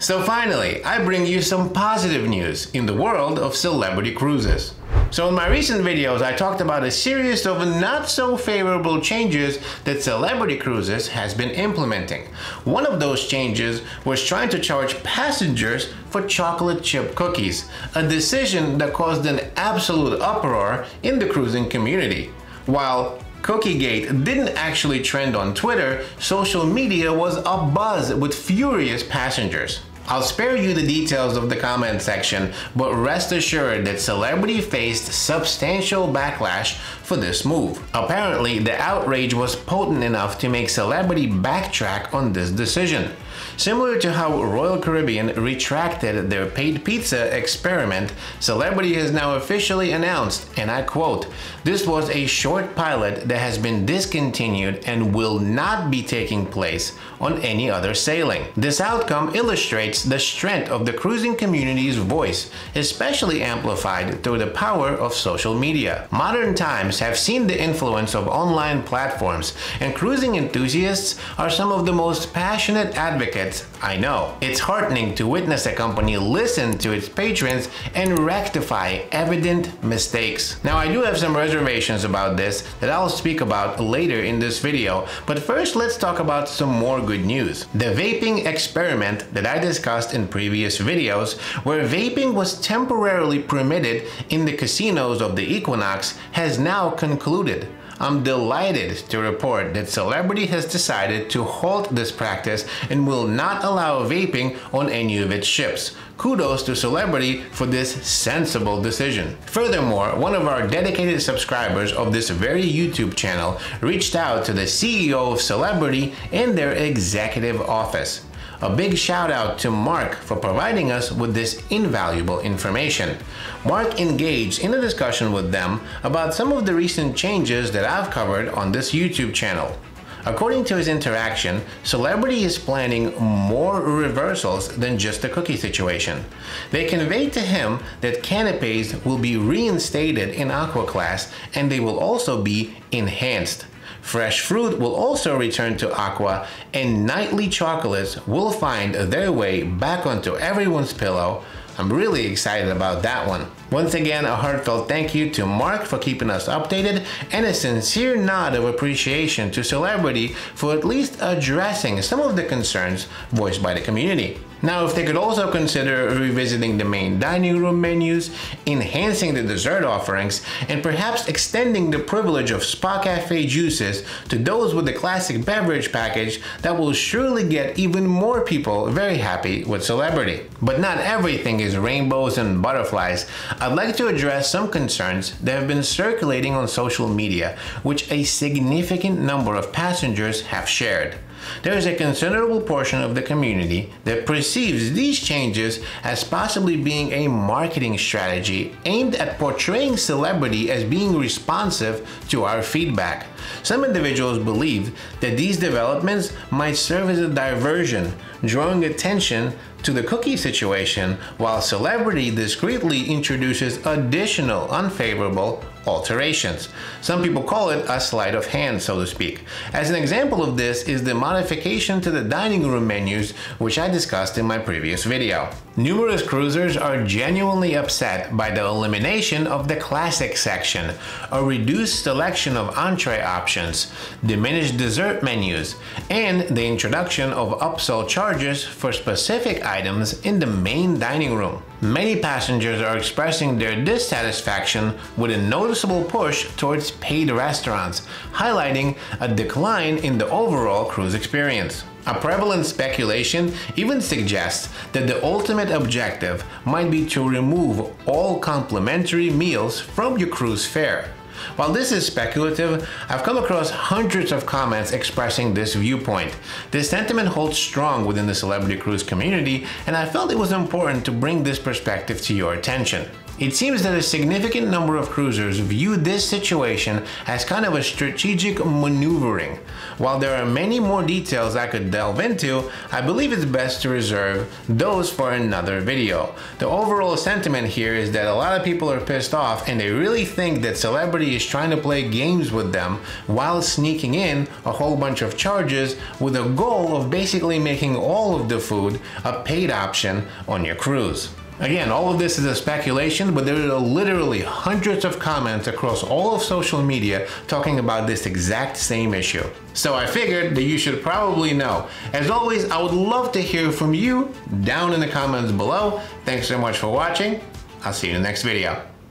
So finally, I bring you some positive news in the world of celebrity cruises. So in my recent videos, I talked about a series of not so favorable changes that Celebrity Cruises has been implementing. One of those changes was trying to charge passengers for chocolate chip cookies, a decision that caused an absolute uproar in the cruising community. While Cookiegate didn't actually trend on Twitter, social media was abuzz with furious passengers. I'll spare you the details of the comment section, but rest assured that Celebrity faced substantial backlash for this move. Apparently, the outrage was potent enough to make Celebrity backtrack on this decision. Similar to how Royal Caribbean retracted their paid pizza experiment, Celebrity has now officially announced, and I quote, "This was a short pilot that has been discontinued and will not be taking place on any other sailing." This outcome illustrates the strength of the cruising community's voice, especially amplified through the power of social media. Modern times have seen the influence of online platforms, and cruising enthusiasts are some of the most passionate advocates I know. It's heartening to witness a company listen to its patrons and rectify evident mistakes. Now, I do have some reservations about this that I'll speak about later in this video, but first let's talk about some more good news. The vaping experiment that I discussed in previous videos, where vaping was temporarily permitted in the casinos of the Equinox, has now concluded. I'm delighted to report that Celebrity has decided to halt this practice and will not allow vaping on any of its ships. Kudos to Celebrity for this sensible decision. Furthermore, one of our dedicated subscribers of this very YouTube channel reached out to the CEO of Celebrity and their executive office. A big shout out to Mark for providing us with this invaluable information. Mark engaged in a discussion with them about some of the recent changes that I've covered on this YouTube channel. According to his interaction, Celebrity is planning more reversals than just the cookie situation. They conveyed to him that canapes will be reinstated in Aqua Class and they will also be enhanced. Fresh fruit will also return to Aqua, and nightly chocolates will find their way back onto everyone's pillow. I'm really excited about that one. Once again, a heartfelt thank you to Mark for keeping us updated, and a sincere nod of appreciation to Celebrity for at least addressing some of the concerns voiced by the community. Now, if they could also consider revisiting the main dining room menus, enhancing the dessert offerings, and perhaps extending the privilege of Spa Cafe juices to those with the classic beverage package, that will surely get even more people very happy with Celebrity. But not everything is rainbows and butterflies. I'd like to address some concerns that have been circulating on social media, which a significant number of passengers have shared. There is a considerable portion of the community that perceives these changes as possibly being a marketing strategy aimed at portraying Celebrity as being responsive to our feedback. Some individuals believe that these developments might serve as a diversion, drawing attention to the cookie situation, while Celebrity discreetly introduces additional unfavorable alterations. Some people call it a sleight of hand, so to speak. As an example of this is the modification to the dining room menus, which I discussed in my previous video. Numerous cruisers are genuinely upset by the elimination of the classic section, a reduced selection of entree options, diminished dessert menus, and the introduction of upsell charges for specific items in the main dining room. Many passengers are expressing their dissatisfaction with a noticeable push towards paid restaurants, highlighting a decline in the overall cruise experience. A prevalent speculation even suggests that the ultimate objective might be to remove all complimentary meals from your cruise fare. While this is speculative, I've come across hundreds of comments expressing this viewpoint. This sentiment holds strong within the Celebrity Cruise community, and I felt it was important to bring this perspective to your attention. It seems that a significant number of cruisers view this situation as kind of a strategic maneuvering. While there are many more details I could delve into, I believe it's best to reserve those for another video. The overall sentiment here is that a lot of people are pissed off and they really think that Celebrity is trying to play games with them while sneaking in a whole bunch of charges with a goal of basically making all of the food a paid option on your cruise. Again, all of this is a speculation, but there are literally hundreds of comments across all of social media talking about this exact same issue. So I figured that you should probably know. As always, I would love to hear from you down in the comments below. Thanks so much for watching. I'll see you in the next video.